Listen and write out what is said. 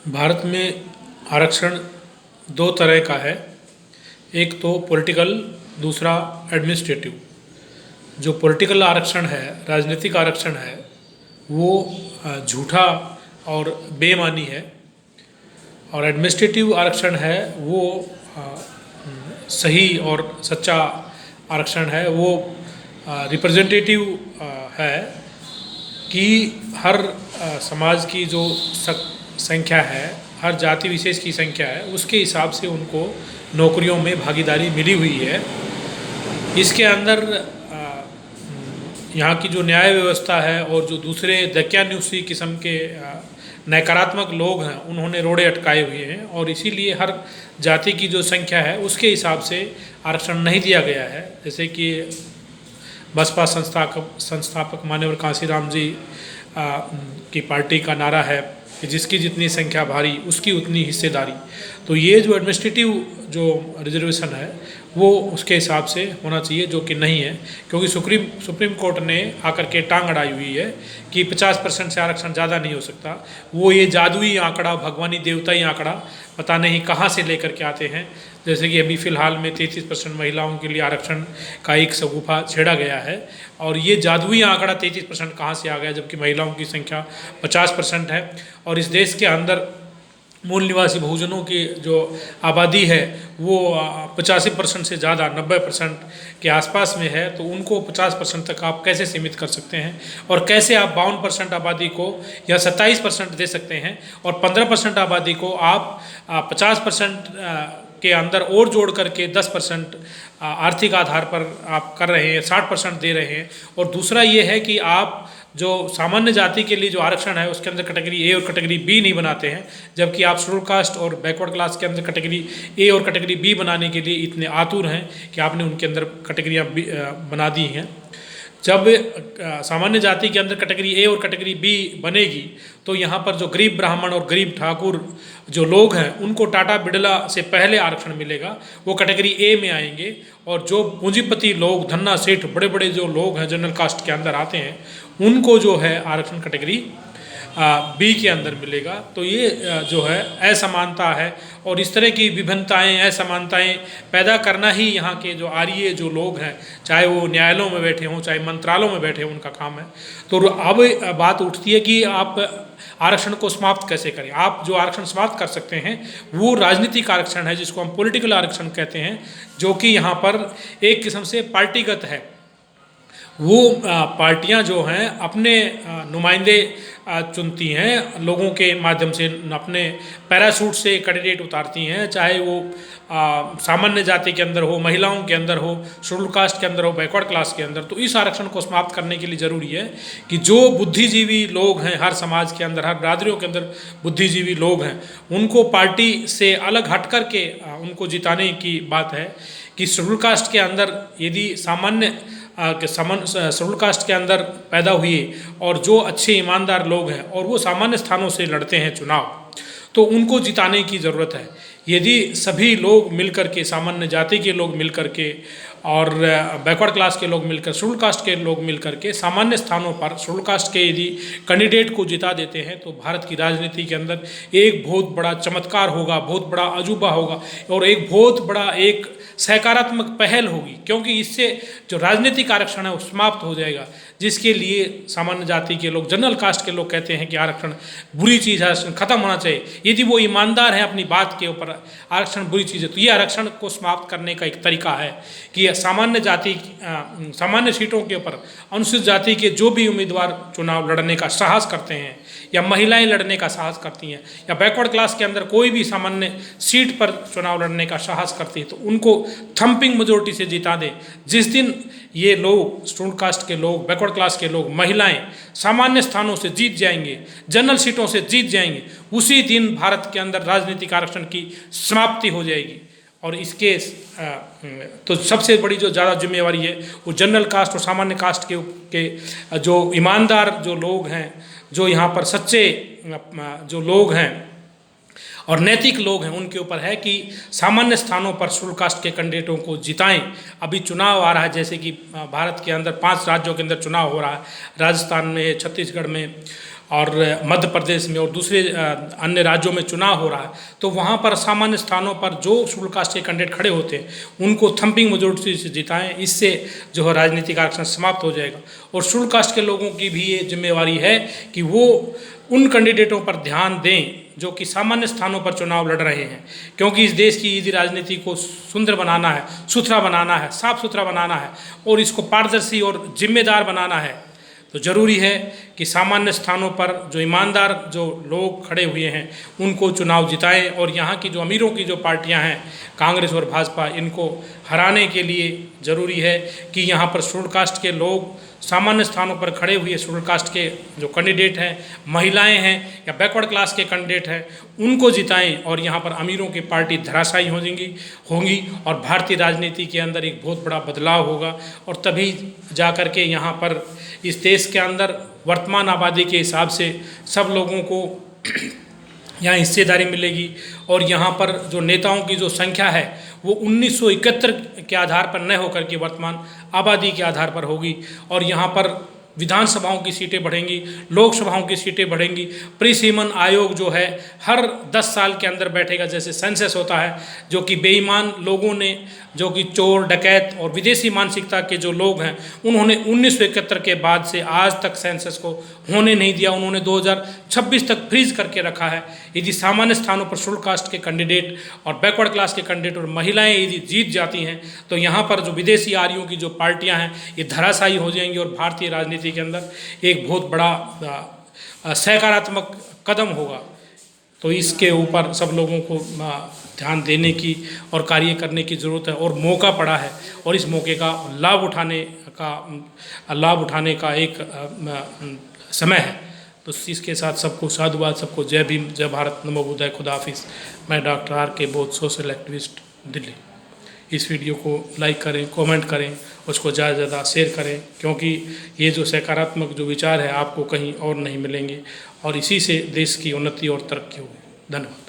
भारत में आरक्षण दो तरह का है। एक तो पॉलिटिकल, दूसरा एडमिनिस्ट्रेटिव। जो पॉलिटिकल आरक्षण है, राजनीतिक आरक्षण है, वो झूठा और बेईमानी है। और एडमिनिस्ट्रेटिव आरक्षण है वो सही और सच्चा आरक्षण है। वो रिप्रेजेंटेटिव है कि हर समाज की जो संख्या है, हर जाति विशेष की संख्या है, उसके हिसाब से उनको नौकरियों में भागीदारी मिली हुई है। इसके अंदर यहाँ की जो न्याय व्यवस्था है और जो दूसरे दक्यान्यूसी किस्म के नकारात्मक लोग हैं, उन्होंने रोड़े अटकाए हुए हैं और इसीलिए हर जाति की जो संख्या है उसके हिसाब से आरक्षण नहीं दिया गया है। जैसे कि बसपा संस्थापक माननीय कांशीराम जी की पार्टी का नारा है कि जिसकी जितनी संख्या भारी उसकी उतनी हिस्सेदारी। तो ये जो एडमिनिस्ट्रेटिव जो रिजर्वेशन है वो उसके हिसाब से होना चाहिए, जो कि नहीं है, क्योंकि सुप्रीम कोर्ट ने आकर के टांग अड़ाई हुई है कि 50% से आरक्षण ज़्यादा नहीं हो सकता। वो ये जादुई आंकड़ा, भगवानी देवताई आंकड़ा पता नहीं कहाँ से लेकर के आते हैं। जैसे कि अभी फ़िलहाल में 33% महिलाओं के लिए आरक्षण का एक शगुफा छेड़ा गया है और ये जादुई आंकड़ा 33% कहाँ से आ गया, जबकि महिलाओं की संख्या 50% है। और इस देश के अंदर मूल निवासी बहुजनों की जो आबादी है वो 85% से ज़्यादा, 90% के आसपास में है। तो उनको 50% तक आप कैसे सीमित कर सकते हैं और कैसे आप 52% आबादी को या 27% दे सकते हैं और 15% आबादी को आप 50% के अंदर और जोड़ करके 10% आर्थिक आधार पर आप कर रहे हैं, 60% दे रहे हैं। और दूसरा ये है कि आप जो सामान्य जाति के लिए जो आरक्षण है उसके अंदर कैटेगरी ए और कैटेगरी बी नहीं बनाते हैं, जबकि आप शेड्यूल कास्ट और बैकवर्ड क्लास के अंदर कैटेगरी ए और कैटेगरी बी बनाने के लिए इतने आतुर हैं कि आपने उनके अंदर कैटेगरियाँ बना दी हैं। जब सामान्य जाति के अंदर कैटेगरी ए और कैटेगरी बी बनेगी तो यहाँ पर जो गरीब ब्राह्मण और गरीब ठाकुर जो लोग हैं उनको टाटा बिड़ला से पहले आरक्षण मिलेगा, वो कैटेगरी ए में आएंगे। और जो पूंजीपति लोग, धन्ना सेठ, बड़े बड़े जो लोग हैं जनरल कास्ट के अंदर आते हैं, उनको जो है आरक्षण कैटेगरी बी के अंदर मिलेगा। तो ये जो है असमानता है और इस तरह की विभिन्नताएं, असमानताएं पैदा करना ही यहाँ के जो आर्य जो लोग हैं, चाहे वो न्यायालयों में बैठे हों, चाहे मंत्रालयों में बैठे हों, उनका काम है। तो अब बात उठती है कि आप आरक्षण को समाप्त कैसे करें। आप जो आरक्षण समाप्त कर सकते हैं वो राजनीतिक आरक्षण है, जिसको हम पॉलिटिकल आरक्षण कहते हैं, जो कि यहाँ पर एक किस्म से पार्टीगत है। वो पार्टियां जो हैं अपने नुमाइंदे चुनती हैं, लोगों के माध्यम से अपने पैराशूट से कैंडिडेट उतारती हैं, चाहे वो सामान्य जाति के अंदर हो, महिलाओं के अंदर हो, शेड्यूल कास्ट के अंदर हो, बैकवर्ड क्लास के अंदर। तो इस आरक्षण को समाप्त करने के लिए ज़रूरी है कि जो बुद्धिजीवी लोग हैं हर समाज के अंदर, हर बिरादरियों के अंदर बुद्धिजीवी लोग हैं, उनको पार्टी से अलग हट कर के उनको जिताने की बात है। कि शेड्यूल कास्ट के अंदर यदि सामान्य शेड्यूल कास्ट के अंदर पैदा हुए और जो अच्छे ईमानदार लोग हैं और वो सामान्य स्थानों से लड़ते हैं चुनाव, तो उनको जिताने की ज़रूरत है। यदि सभी लोग मिलकर के, सामान्य जाति के लोग मिलकर के और बैकवर्ड क्लास के लोग मिलकर, शेड्यूल कास्ट के लोग मिलकर के सामान्य स्थानों पर शेड्यूल कास्ट के यदि कैंडिडेट को जिता देते हैं, तो भारत की राजनीति के अंदर एक बहुत बड़ा चमत्कार होगा, बहुत बड़ा अजूबा होगा और एक बहुत बड़ा एक सकारात्मक पहल होगी, क्योंकि इससे जो राजनीतिक आरक्षण है वो समाप्त हो जाएगा, जिसके लिए सामान्य जाति के लोग, जनरल कास्ट के लोग कहते हैं कि आरक्षण बुरी चीज़ है, आरक्षण खत्म होना चाहिए। यदि वो ईमानदार है अपनी बात के ऊपर, आरक्षण बुरी चीज़ है, तो ये आरक्षण को समाप्त करने का एक तरीका है कि सामान्य जाति, सामान्य सीटों के ऊपर अनुसूचित जाति के जो भी उम्मीदवार चुनाव लड़ने का साहस करते हैं या महिलाएं लड़ने का साहस करती हैं या बैकवर्ड क्लास के अंदर कोई भी सामान्य सीट पर चुनाव लड़ने का साहस करती है, तो उनको थंपिंग मेजोरिटी से जिता दें। जिस दिन ये लोग, शेड्यूल कास्ट के लोग, बैकवर्ड क्लास के लोग, महिलाएं सामान्य स्थानों से जीत जाएंगे, जनरल सीटों से जीत जाएंगे, उसी दिन भारत के अंदर राजनीतिक आरक्षण की समाप्ति हो जाएगी। और इसके तो सबसे बड़ी जो ज़्यादा जिम्मेवारी है वो जनरल कास्ट और सामान्य कास्ट के जो ईमानदार जो लोग हैं, जो यहाँ पर सच्चे जो लोग हैं और नैतिक लोग हैं, उनके ऊपर है कि सामान्य स्थानों पर शेड्यूल कास्ट के कैंडिडेटों को जिताएं। अभी चुनाव आ रहा है, जैसे कि भारत के अंदर 5 राज्यों के अंदर चुनाव हो रहा है, राजस्थान में, छत्तीसगढ़ में और मध्य प्रदेश में और दूसरे अन्य राज्यों में चुनाव हो रहा है, तो वहाँ पर सामान्य स्थानों पर जो शेड्यूल कास्ट के कैंडिडेट खड़े होते हैं उनको थंपिंग मेजोरिटी से जिताएं। इससे जो है राजनीतिक आरक्षण समाप्त हो जाएगा। और शेड्यूल कास्ट के लोगों की भी ये जिम्मेवारी है कि वो उन कैंडिडेटों पर ध्यान दें जो कि सामान्य स्थानों पर चुनाव लड़ रहे हैं, क्योंकि इस देश की यदि राजनीति को सुंदर बनाना है, सुथरा बनाना है, साफ सुथरा बनाना है और इसको पारदर्शी और जिम्मेदार बनाना है, तो ज़रूरी है कि सामान्य स्थानों पर जो ईमानदार जो लोग खड़े हुए हैं उनको चुनाव जिताएं। और यहाँ की जो अमीरों की जो पार्टियां हैं, कांग्रेस और भाजपा, इनको हराने के लिए ज़रूरी है कि यहाँ पर शेड्यूल कास्ट के लोग सामान्य स्थानों पर खड़े हुए शेड्यूल कास्ट के जो कैंडिडेट हैं, महिलाएं हैं या बैकवर्ड क्लास के कैंडिडेट हैं, उनको जिताएं। और यहाँ पर अमीरों की पार्टी धराशायी होंगी और भारतीय राजनीति के अंदर एक बहुत बड़ा बदलाव होगा। और तभी जा कर के यहाँ पर इस देश के अंदर वर्तमान आबादी के हिसाब से सब लोगों को यहाँ हिस्सेदारी मिलेगी। और यहाँ पर जो नेताओं की जो संख्या है वो 1971 के आधार पर न होकर के वर्तमान आबादी के आधार पर होगी। और यहाँ पर विधानसभाओं की सीटें बढ़ेंगी, लोकसभाओं की सीटें बढ़ेंगी। परिसीमन आयोग जो है हर 10 साल के अंदर बैठेगा, जैसे सेंसस होता है, जो कि बेईमान लोगों ने, जो कि चोर डकैत और विदेशी मानसिकता के जो लोग हैं, उन्होंने 1971 के बाद से आज तक सेंसस को होने नहीं दिया। उन्होंने 2026 तक फ्रीज करके रखा है। यदि सामान्य स्थानों पर शेड्यूल कास्ट के कैंडिडेट और बैकवर्ड क्लास के कैंडिडेट और महिलाएं यदि जीत जाती हैं तो यहाँ पर जो विदेशी आर्यों की जो पार्टियाँ हैं ये धराशायी हो जाएंगी और भारतीय राजनीति के अंदर एक बहुत बड़ा सकारात्मक कदम होगा। तो इसके ऊपर सब लोगों को ध्यान देने की और कार्य करने की ज़रूरत है। और मौका पड़ा है और इस मौके का लाभ उठाने का एक समय है। तो इसके साथ सबको साधुवाद, सबको जय भीम, जय भारत, नमो बुद्धाय, खुदा हाफिज़। मैं डॉक्टर आर के बोध, सोशल एक्टिविस्ट, दिल्ली। इस वीडियो को लाइक करें, कमेंट करें, उसको ज़्यादा से ज़्यादा शेयर करें, क्योंकि ये जो सकारात्मक जो विचार है आपको कहीं और नहीं मिलेंगे और इसी से देश की उन्नति और तरक्की होगी। धन्यवाद।